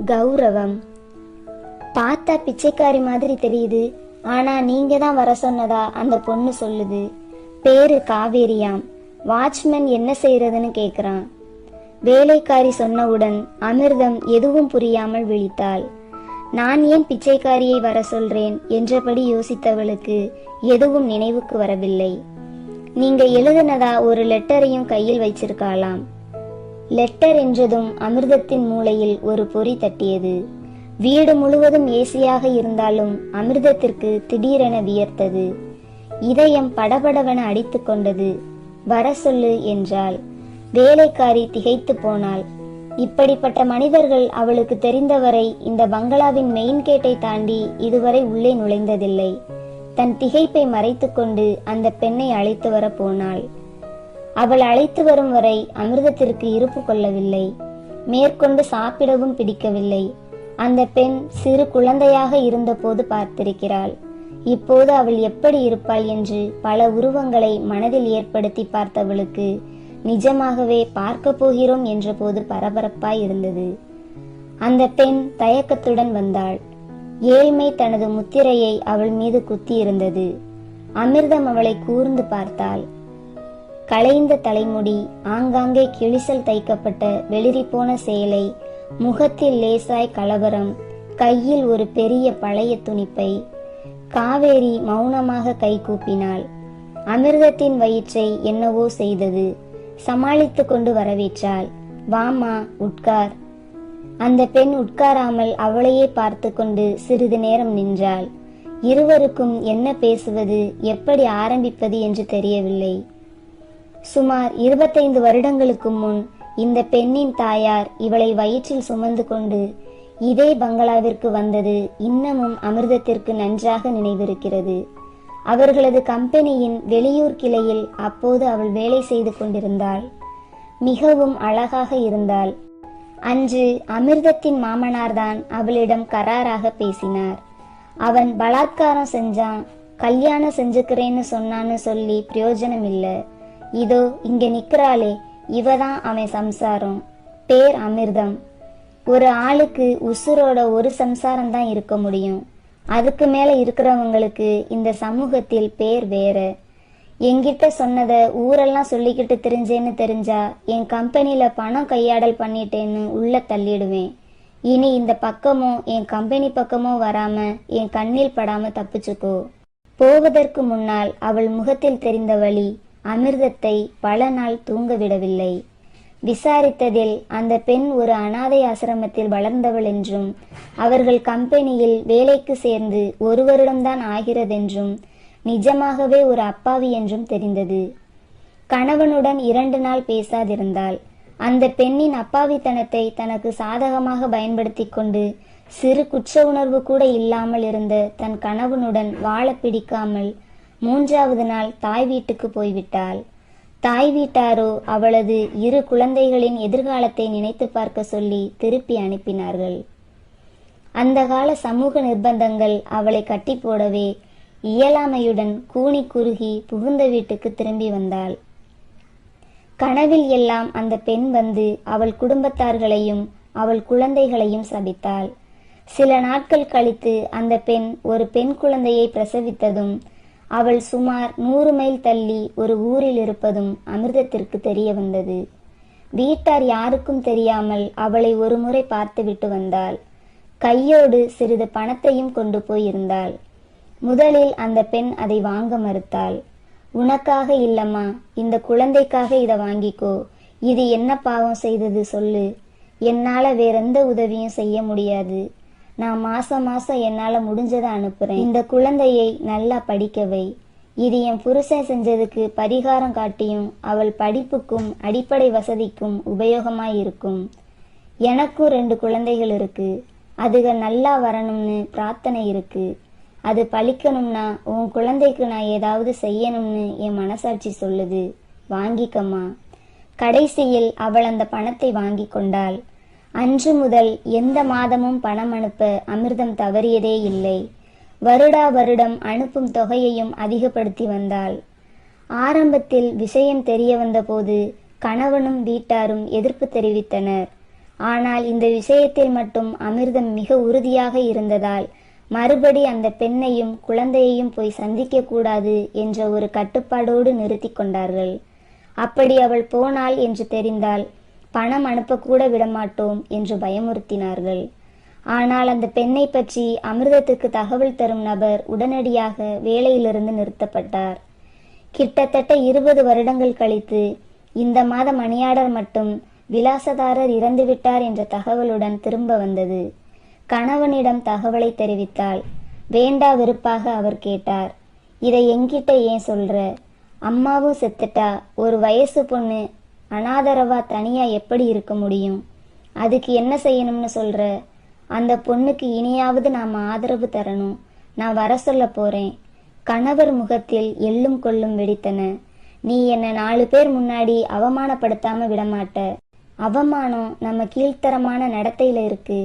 கௌரவம். பார்த்தா பிச்சைக்காரி மாதிரி தெரியுது, ஆனா நீங்க தான் வர சொன்னதா அந்த பொண்ணு சொல்லுது. பேரு காவேரியாம். வாட்ச்மேன் என்ன செய்யறதுன்னு கேக்குறான். வேலைக்காரி சொன்னவுடன் அமிர்தம் எதுவும் புரியாமல் விழித்தாள். நான் ஏன் பிச்சைக்காரியை வர சொல்றேன் என்றபடி யோசித்தவளுக்கு எதுவும் நினைவுக்கு வரவில்லை. நீங்க எழுதுனதா ஒரு லெட்டரையும் கையில் வச்சிருக்காளாம். லெட்டர் என்றதும் அமிர்தத்தின் மூளையில் ஒரு பொறி தட்டியது. வீடு முழுவதும் ஏசியாக இருந்தாலும் அமிர்தத்திற்கு திடீரென வியர்த்தது. இதயம் படபடவென அடித்து கொண்டது. வர சொல்லு என்றாள். வேலைக்காரி திகைத்து போனாள். இப்படிப்பட்ட மனிதர்கள் அவளுக்கு தெரிந்தவரை இந்த பங்களாவின் மெயின் கேட்டை தாண்டி இதுவரை உள்ளே நுழைந்ததில்லை. தன் திகைப்பை மறைத்து கொண்டு அந்த பெண்ணை அழைத்து வர போனாள். அவள் அழைத்து வரும் வரை அமிர்தத்திற்கு இருப்பு கொள்ளவில்லை. மேற்கொண்டு சாப்பிடவும் பிடிக்கவில்லை. அந்த பெண் சிறு குழந்தையாக இருந்த போது பார்த்திருக்கிறாள். இப்போது அவள் எப்படி இருப்பாள் என்று பல உருவங்களை மனதில் ஏற்படுத்தி பார்த்தவளுக்கு நிஜமாகவே பார்க்க போகிறோம் என்ற போது பரபரப்பாய் இருந்தது. அந்த பெண் தயக்கத்துடன் வந்தாள். ஏழ்மை தனது முத்திரையை அவள் மீது குத்தி இருந்தது. அமிர்தம் அவளை கூர்ந்து பார்த்தாள். களைந்த தலைமுடி, ஆங்காங்கே கிழிசல் தைக்கப்பட்ட வெளிரி போன சேலை, முகத்தில் லேசாய் கலவரம், கையில் ஒரு பெரிய பழைய துணிப்பை. காவேரி மௌனமாக கை கூப்பினாள். அமிர்தத்தின் வயிற்றை என்னவோ செய்தது. சமாளித்து கொண்டு வரவேற்றாள். வாமா, உட்கார். அந்த பெண் உட்காராமல் அவளையே பார்த்து கொண்டு சிறிது நேரம் நின்றாள். இருவருக்கும் என்ன பேசுவது, எப்படி ஆரம்பிப்பது என்று தெரியவில்லை. சுமார் 25 வருடங்களுக்கு முன் இந்த பெண்ணின் தாயார் இவளை வயிற்றில் சுமந்து கொண்டு இதே பங்களாவிற்கு வந்தது இன்னமும் அமிர்தத்திற்கு நன்றாக நினைவிருக்கிறது. அவர்களது கம்பெனியின் வெளியூர் கிளையில் அப்போது அவள் வேலை செய்து கொண்டிருந்தாள். மிகவும் அழகாக இருந்தாள். அன்று அமிர்தத்தின் மாமனார்தான் அவளிடம் கராராக பேசினார். அவன் பலாத்காரம் செஞ்சான், கல்யாணம் செஞ்சுக்கிறேன்னு சொன்னான்னு சொல்லி பிரயோஜனம் இல்ல. இதோ இங்க நிக்கிறாளே, இவதான் அவன் சம்சாரம். பேர் அமிர்தம். ஒரு ஆளுக்கு உசுரோட ஒரு சம்சாரம் தான் இருக்க முடியும். அதுக்கு மேல இருக்கிறவங்களுக்கு இந்த சமூகத்தில் பேர் வேற. என்கிட்ட சொன்னத ஊரெல்லாம் சொல்லிக்கிட்டு தெரிஞ்சேன்னு தெரிஞ்சா என் கம்பெனில பணம் கையாடல் பண்ணிட்டேன்னு உள்ள தள்ளிடுவேன். இனி இந்த பக்கமோ என் கம்பெனி பக்கமோ வராம என் கண்ணில் படாம தப்பிச்சுக்கோ. போவதற்கு முன்னால் அவள் முகத்தில் தெரிந்த வலி அமிர்தத்தை பல நாள் தூங்க விடவில்லை. விசாரித்ததில் அந்த பெண் ஒரு அனாதை ஆசிரமத்தில் வளர்ந்தவள் என்றும் அவர்கள் கம்பெனியில் வேலைக்கு சேர்ந்து ஒரு வருடம்தான் ஆகிறதென்றும் நிஜமாகவே ஒரு அப்பாவி என்றும் தெரிந்தது. கணவனுடன் 2 நாள் பேசாதிருந்தாள். அந்த பெண்ணின் அப்பாவித்தனத்தை தனக்கு சாதகமாக பயன்படுத்தி கொண்டு சிறு குற்ற உணர்வு கூட இல்லாமல் இருந்த தன் கணவனுடன் வாழ பிடிக்காமல் 3வது நாள் தாய் வீட்டுக்கு போய்விட்டாள். தாய் வீட்டாரோ அவளது 2 குழந்தைகளின் எதிர்காலத்தை நினைத்து பார்க்க சொல்லி திருப்பி அனுப்பினார்கள். அந்த கால சமூக நிர்பந்தங்கள் அவளை கட்டி போடவே இயலாமையுடன் கூனி குறுகி புகுந்த வீட்டுக்கு திரும்பி வந்தாள். கனவில் எல்லாம் அந்த பெண் வந்து அவள் குடும்பத்தார்களையும் அவள் குழந்தைகளையும் சபித்தாள். சில நாட்கள் கழித்து அந்த பெண் ஒரு பெண் குழந்தையை பிரசவித்ததும் அவள் சுமார் 100 மைல் தள்ளி ஒரு ஊரில் இருப்பதும் அமிர்தத்திற்கு தெரிய வந்தது. வீட்டார் யாருக்கும் தெரியாமல் அவளை ஒரு முறை பார்த்துவிட்டு வந்தாள். கையோடு சிறிது பணத்தையும் கொண்டு போயிருந்தாள். முதலில் அந்த பெண் அதை வாங்க மறுத்தாள். உனக்காக இல்லம்மா, இந்த குழந்தைக்காக இதை வாங்கிக்கோ. இது என்ன பாவம் செய்தது சொல்லு. என்னால வேறெந்த உதவியும் செய்ய முடியாது. நான் மாசம் என்னால முடிஞ்சதை அனுப்புறேன். இந்த குழந்தையை நல்லா படிக்கவை. இது என் புருஷன் செஞ்சதுக்கு பரிகாரம் காட்டியும் அவள் படிப்புக்கும் அடிப்படை வசதிக்கும் உபயோகமாயிருக்கும். எனக்கும் 2 குழந்தைகள் இருக்கு. அதுக நல்லா வரணும்னு பிரார்த்தனை இருக்கு. அது பழிக்கணும்னா உன் குழந்தைக்கு நான் ஏதாவது செய்யணும்னு என் மனசாட்சி சொல்லுது. வாங்கிக்கம்மா. கடைசியில் அவள் அந்த பணத்தை வாங்கி கொண்டாள். அன்று முதல் எந்த மாதமும் பணம் அனுப்ப அமிர்தம் தவறியதே இல்லை. வருடா வருடம் அனுப்பும் தொகையையும் அதிகப்படுத்தி வந்தாள். ஆரம்பத்தில் விஷயம் தெரிய வந்த போது கணவனும் வீட்டாரும் எதிர்ப்பு தெரிவித்தனர். ஆனால் இந்த விஷயத்தில் மட்டும் அமிர்தம் மிக உறுதியாக இருந்ததால் மறுபடி அந்த பெண்ணையும் குழந்தையையும் போய் சந்திக்க கூடாது என்ற ஒரு கட்டுப்பாடோடு நிறுத்தி கொண்டார்கள். அப்படி அவள் போனாள் என்று தெரிந்தால் பணம் அனுப்பக்கூட விடமாட்டோம் என்று பயமுறுத்தினார்கள். ஆனால் அந்த பெண்ணை பற்றி அமிர்தத்துக்கு தகவல் தரும் நபர் உடனடியாக வேலையிலிருந்து நிறுத்தப்பட்டார். கிட்டத்தட்ட 20 வருடங்கள் கழித்து இந்த மாத மணியாடர் மட்டும் விலாசதாரர் இறந்துவிட்டார் என்ற தகவலுடன் திரும்ப வந்தது. கணவனிடம் தகவலை தெரிவித்தாள். வேண்டா வெறுப்பாக அவர் கேட்டார், இதை என்கிட்ட ஏன் சொல்ற? அம்மாவும் செத்துட்டா, ஒரு வயசு பொண்ணு அனாதரவா தனியா எப்படி இருக்க முடியும்? அதுக்கு என்ன செய்யணும்னு சொல்ற? அந்த பொண்ணுக்கு இனியாவது நாம ஆதரவு தரணும். நான் வர சொல்ல போறேன். கணவர் முகத்தில் எள்ளும் கொள்ளும் வெடித்தன. நீ என்ன 4 பேர் முன்னாடி அவமானப்படுத்தாம விடமாட்ட. அவமானம் நம்ம கீழ்த்தரமான நடத்தையில இருக்கு.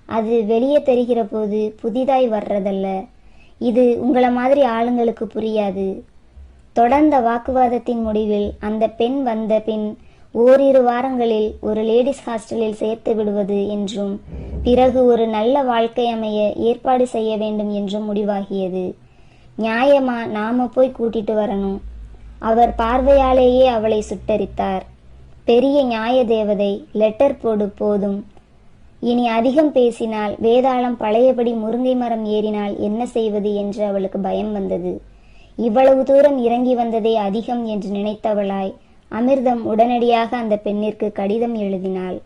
அது வெளியே தெரிகிற போது புதிதாய் வர்றதல்ல. இது உங்களை மாதிரி ஆளுங்களுக்கு புரியாது. தொடர்ந்த வாக்குவாதத்தின் முடிவில் அந்த பெண் வந்த பின் ஓரிரு வாரங்களில் ஒரு லேடிஸ் ஹாஸ்டலில் சேர்த்து விடுவது என்றும் பிறகு ஒரு நல்ல வாழ்க்கை அமைய ஏற்பாடு செய்ய வேண்டும் என்றும் முடிவாகியது. நியாயமா நாம போய் கூட்டிட்டு வரணும். அவர் பார்வையாலேயே அவளை சுட்டரித்தார். பெரிய நியாய தேவதை, லெட்டர் போடு போதும். இனி அதிகம் பேசினால் வேதாளம் பழையபடி முருங்கை மரம் ஏறினால் என்ன செய்வது என்று அவளுக்கு பயம் வந்தது. இவ்வளவு தூரம் இறங்கி வந்ததே அதிகம் என்று நினைத்தவளாய் அமிர்தம் உடனடியாக அந்த பெண்ணிற்கு கடிதம் எழுதினாள்.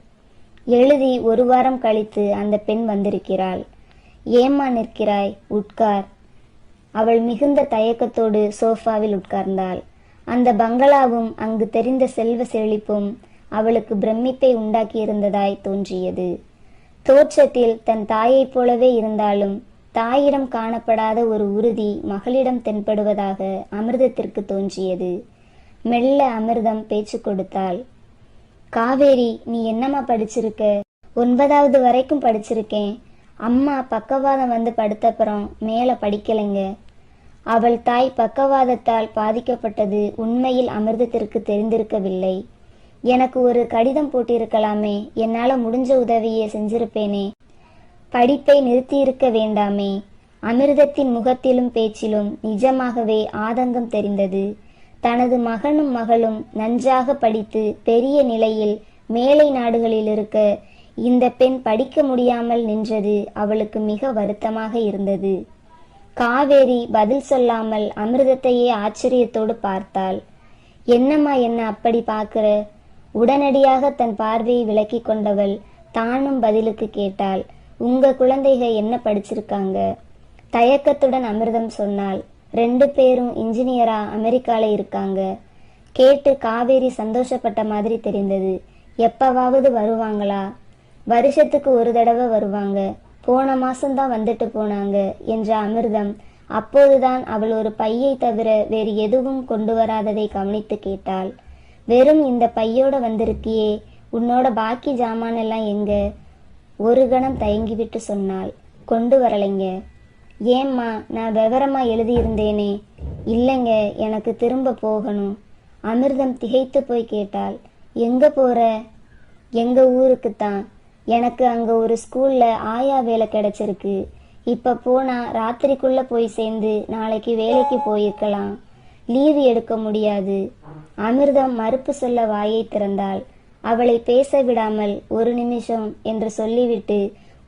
எழுதி 1 வாரம் கழித்து அந்த பெண் வந்திருக்கிறாள். ஏம்மா நிற்கிறாய்? உட்கார். அவள் மிகுந்த தயக்கத்தோடு சோஃபாவில் உட்கார்ந்தாள். அந்த பங்களாவும் அங்கு தெரிந்த செல்வ செழிப்பும் அவளுக்கு பிரமிப்பை உண்டாக்கியிருந்ததாய் தோன்றியது. தோற்றத்தில் தன் தாயைப் போலவே இருந்தாலும் தாயிடம் காணப்படாத ஒரு உறுதி மகளிடம் தென்படுவதாக அமிர்தத்திற்கு தோன்றியது. மெல்ல அமிர்தம் பேச்சு கொடுத்தாள். காவேரி, நீ என்னம்மா படிச்சிருக்க? 9வது வரைக்கும் படிச்சிருக்கேன். அம்மா பக்கவாதம் வந்து படுத்தப்புறம் மேல படிக்கலைங்க. அவள் தாய் பக்கவாதத்தால் பாதிக்கப்பட்டது உண்மையில் அமிர்தத்திற்கு தெரிந்திருக்கவில்லை. எனக்கு ஒரு கடிதம் போட்டிருக்கலாமே, என்னால முடிஞ்ச உதவியை செஞ்சிருப்பேனே. படிப்பை நிறுத்தியிருக்க வேண்டாமே. அமிர்தத்தின் முகத்திலும் பேச்சிலும் நிஜமாகவே ஆதங்கம் தெரிந்தது. தனது மகனும் மகளும் நன்றாக படித்து பெரிய நிலையில் மேலை நாடுகளில் இருக்க இந்த பெண் படிக்க முடியாமல் நின்றது அவளுக்கு மிக வருத்தமாக இருந்தது. காவேரி பதில் சொல்லாமல் அமிர்தத்தையே ஆச்சரியத்தோடு பார்த்தாள். என்னம்மா என்ன அப்படி பார்க்கிற? உடனடியாக தன் பார்வையை விலக்கி கொண்டவள் தானும் பதிலுக்கு கேட்டாள். உங்க குழந்தைக என்ன படிச்சிருக்காங்க? தயக்கத்துடன் அமிர்தம் சொன்னாள். 2 பேரும் இன்ஜினியரா அமெரிக்கால இருக்காங்க. கேட்டு காவேரி சந்தோஷப்பட்ட மாதிரி தெரிந்தது. எப்பவாவது வருவாங்களா? வருஷத்துக்கு ஒரு தடவை வருவாங்க. போன மாசம்தான் வந்துட்டு போனாங்க என்ற அமிர்தம் அப்போதுதான் அவள் ஒரு பையை தவிர வேறு எதுவும் கொண்டு வராததை கவனித்து கேட்டாள். வெறும் இந்த பையோட வந்திருக்கியே, உன்னோட பாக்கி ஜாமான் எல்லாம் எங்க? ஒரு கணம் தயங்கிவிட்டு சொன்னாள். கொண்டு வரலைங்க. ஏம்மா, நான் விவரமா எழுதியிருந்தேனே. இல்லைங்க, எனக்கு திரும்ப போகணும். அமிர்தம் திகைத்து போய் கேட்டாள். எங்க போற? எங்க ஊருக்குத்தான். எனக்கு அங்க ஒரு ஸ்கூல்ல ஆயா வேலை கிடைச்சிருக்கு. இப்ப போனா ராத்திரிக்குள்ள போய் சேர்ந்து நாளைக்கு வேலைக்கு போயிருக்கலாம். லீவு எடுக்க முடியாது. அமிர்தம் மறுப்பு சொல்ல வாயை திறந்தாள். அவளை பேச விடாமல் 1 நிமிஷம் என்று சொல்லிவிட்டு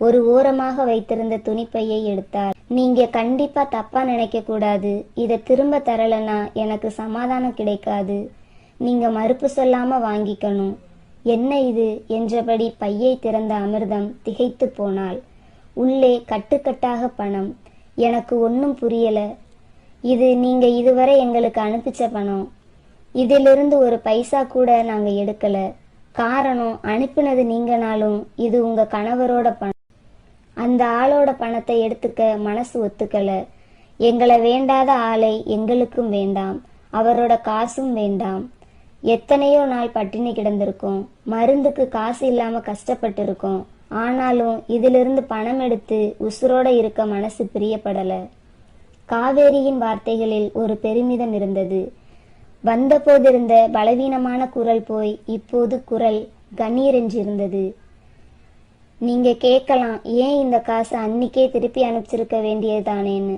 ஒரு ஓரமாக வைத்திருந்த துணிப்பையை எடுத்தாள். நீங்க கண்டிப்பா தப்பா நினைக்க கூடாது. இதை திரும்ப தரலனா எனக்கு சமாதானம் கிடைக்காது. நீங்க மறுப்பு சொல்லாம வாங்கிக்கணும். என்ன இது என்றபடி பையை திறந்த அமிர்தம் திகைத்து போனாள். உள்ளே கட்டுக்கட்டாக பணம். எனக்கு ஒன்னும் புரியல. இது நீங்க இதுவரை எங்களுக்கு அனுப்பிச்ச பணம். இதிலிருந்து ஒரு பைசா கூட நாங்க எடுக்கல. காரணம், அனுப்பினது நீங்கனாலும் இது உங்க கணவரோட பணம். அந்த ஆளோட பணத்தை எடுத்துக்க மனசு ஒத்துக்கல. எங்களை வேண்டாத ஆளை எங்களுக்கும் வேண்டாம். அவரோட காசும் வேண்டாம். எத்தனையோ நாள் பட்டினி கிடந்திருக்கோம். மருந்துக்கு காசு இல்லாம கஷ்டப்பட்டு இருக்கோம். ஆனாலும் இதிலிருந்து பணம் எடுத்து உசுரோட இருக்க மனசு பிரியப்படல. காவேரியின் வார்த்தைகளில் ஒரு பெருமிதம் இருந்தது. வந்த போதிருந்த பலவீனமான குரல் போய் இப்போது குரல் கண்ணீரென்றிருந்தது. நீங்க கேட்கலாம், ஏன் இந்த காசை அன்னிக்கே திருப்பி அனுப்பிச்சிருக்க வேண்டியதுதானேன்னு.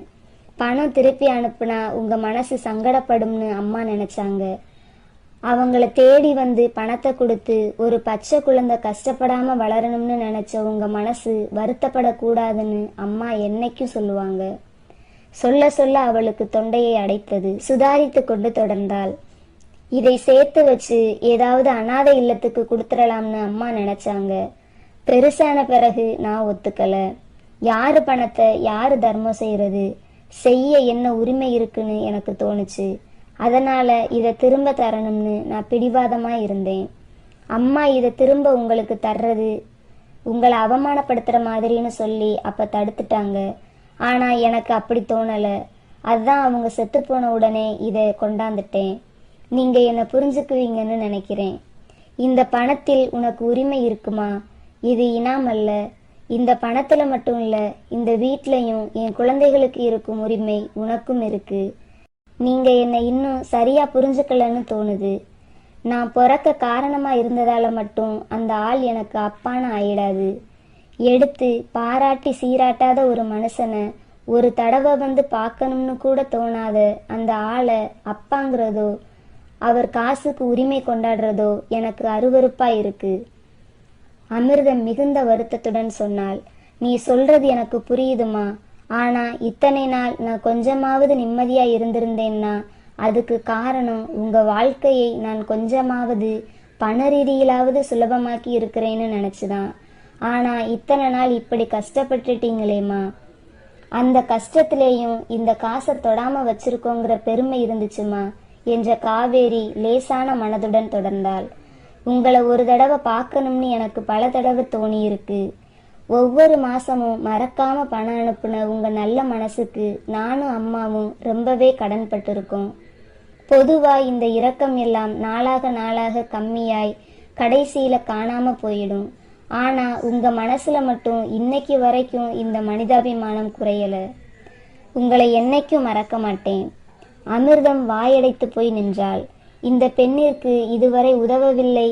பணம் திருப்பி அனுப்புனா உங்க மனசு சங்கடப்படும்னு அம்மா நினைச்சாங்க. அவங்கள தேடி வந்து பணத்தை கொடுத்து ஒரு பச்சை குழந்தை கஷ்டப்படாம வளரணும்னு நினைச்ச உங்க மனசு வருத்தப்படக்கூடாதுன்னு அம்மா என்னைக்கும் சொல்லுவாங்க. சொல்ல சொல்ல அவளுக்கு தொண்டையை அடைத்தது. சுதாரித்து கொண்டு தொடர்ந்தாள். இதை சேர்த்து வச்சு ஏதாவது அனாதை இல்லத்துக்கு கொடுத்துடலாம்னு அம்மா நினைச்சாங்க. பெருசான பிறகு நான் ஒத்துக்கல. யாரு பணத்தை யாரு தர்மம் செய்யறது, செய்ய என்ன உரிமை இருக்குன்னு எனக்கு தோணுச்சு. அதனால இதை திரும்ப தரணும்னு நான் பிடிவாதமா இருந்தேன். அம்மா இதை திரும்ப உங்களுக்கு தர்றது உங்களை அவமானப்படுத்துற மாதிரின்னு சொல்லி அப்ப தடுத்துட்டாங்க. ஆனா எனக்கு அப்படி தோணல. அதான் அவங்க செத்து போன உடனே இதை கொண்டாந்துட்டேன். நீங்க என்ன புரிஞ்சுக்குவீங்கன்னு நினைக்கிறேன். இந்த பணத்தில் உனக்கு உரிமை இருக்குமா? இது இனாம் அல்ல. இந்த பணத்துல மட்டும் இல்ல, இந்த வீட்லயும் என் குழந்தைகளுக்கு இருக்கும் உரிமை உனக்கும் இருக்கு. நீங்க என்னை இன்னும் சரியா புரிஞ்சுக்கலன்னு தோணுது. நான் பிறக்க காரணமா இருந்ததால மட்டும் அந்த ஆள் எனக்கு அப்பான்னு ஆயிடாது. எடுத்து பாராட்டி சீராட்டாத ஒரு மனுஷனை ஒரு தடவை வந்து பார்க்கணும்னு கூட தோணாத அந்த ஆளை அப்பாங்கிறதோ அவர் காசுக்கு உரிமை கொண்டாடுறதோ எனக்கு அருவருப்பா இருக்கு. அமிர்தம் மிகுந்த வருத்தத்துடன் சொன்னாள். நீ சொல்றது எனக்கு புரியுதுமா. ஆனா இத்தனை நாள் நான் கொஞ்சமாவது நிம்மதியா இருந்திருந்தேன்னா அதுக்கு காரணம் உங்க வாழ்க்கையை நான் கொஞ்சமாவது பண ரீதியிலாவது சுலபமாக்கி இருக்கிறேன்னு நினைச்சுதான். ஆனா இத்தனை நாள் இப்படி கஷ்டப்பட்டுட்டீங்களேம்மா. அந்த கஷ்டத்திலேயும் இந்த காசை தொடாம வச்சிருக்கோங்கிற பெருமை இருந்துச்சுமா என்ற காவேரி லேசான மனதுடன் தொடர்ந்தாள். உங்களை ஒரு தடவை பார்க்கணும்னு எனக்கு பல தடவை தோணி இருக்கு. ஒவ்வொரு மாசமும் மறக்காம பணம் அனுப்புன உங்க நல்ல மனசுக்கு நானும் அம்மாவும் ரொம்பவே கடன்பட்டிருக்கோம். பொதுவா இந்த இரக்கம் எல்லாம் நாளாக நாளாக கம்மியாய் கடைசியில காணாம போயிடும். ஆனா உங்க மனசுல மட்டும் இன்னைக்கு வரைக்கும் இந்த மனிதாபிமானம் குறையல. உங்களை என்னைக்கும் மறக்க மாட்டேன். அமிர்தம் வாயடைத்து போய் நின்றாள். இந்த பெண்ணிற்கு இதுவரை உதவவில்லை,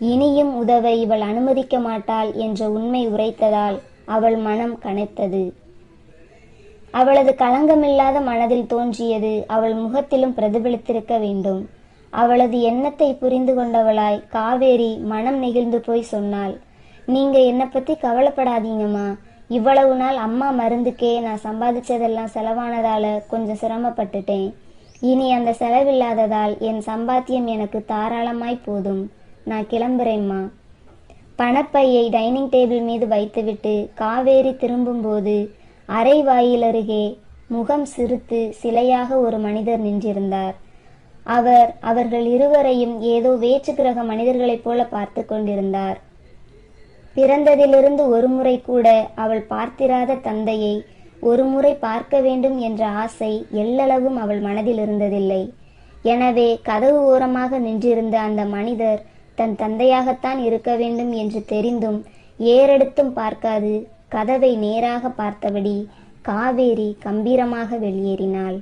இனியும் உதவ இவள் அனுமதிக்க மாட்டாள் என்ற உண்மை உரைத்ததால் அவள் மனம் கனைத்தது. அவளது களங்கமில்லாத மனதில் தோன்றியது அவள் முகத்திலும் பிரதிபலித்திருக்க வேண்டும். அவளது எண்ணத்தை புரிந்து கொண்டவளாய் காவேரி மனம் நெகிழ்ந்து போய் சொன்னாள். நீங்க என்னை பத்தி கவலைப்படாதீங்கம்மா. இவ்வளவு நாள் அம்மா மருந்துக்கே நான் சம்பாதிச்சதெல்லாம் செலவானதால கொஞ்சம் சிரமப்பட்டுட்டேன். இனி அந்த செலவில்லாததால் என் சம்பாத்தியம் எனக்கு தாராளமாய் போதும். நான் கிளம்புறேம்மா. பணப்பையை டைனிங் டேபிள் மீது வைத்துவிட்டு காவேரி திரும்பும்போது அறை வாயில் அருகே முகம் சிரித்து சிலையாக ஒரு மனிதர் நின்றிருந்தார். அவர்கள் இருவரையும் ஏதோ வேற்று கிரக மனிதர்களைப் போல பார்த்து கொண்டிருந்தார். பிறந்ததிலிருந்து ஒரு முறை கூட அவள் பார்த்திராத தந்தையை ஒரு முறை பார்க்க வேண்டும் என்ற ஆசை எல்லளவும் அவள் மனதில் இருந்ததில்லை. எனவே கதவு ஓரமாக நின்றிருந்த அந்த மனிதர் தன் தந்தையாகத்தான் இருக்க வேண்டும் என்று தெரிந்தும் ஏறெடுத்தும் பார்க்காது கதவை நேராக பார்த்தபடி காவேரி கம்பீரமாக வெளியேறினாள்.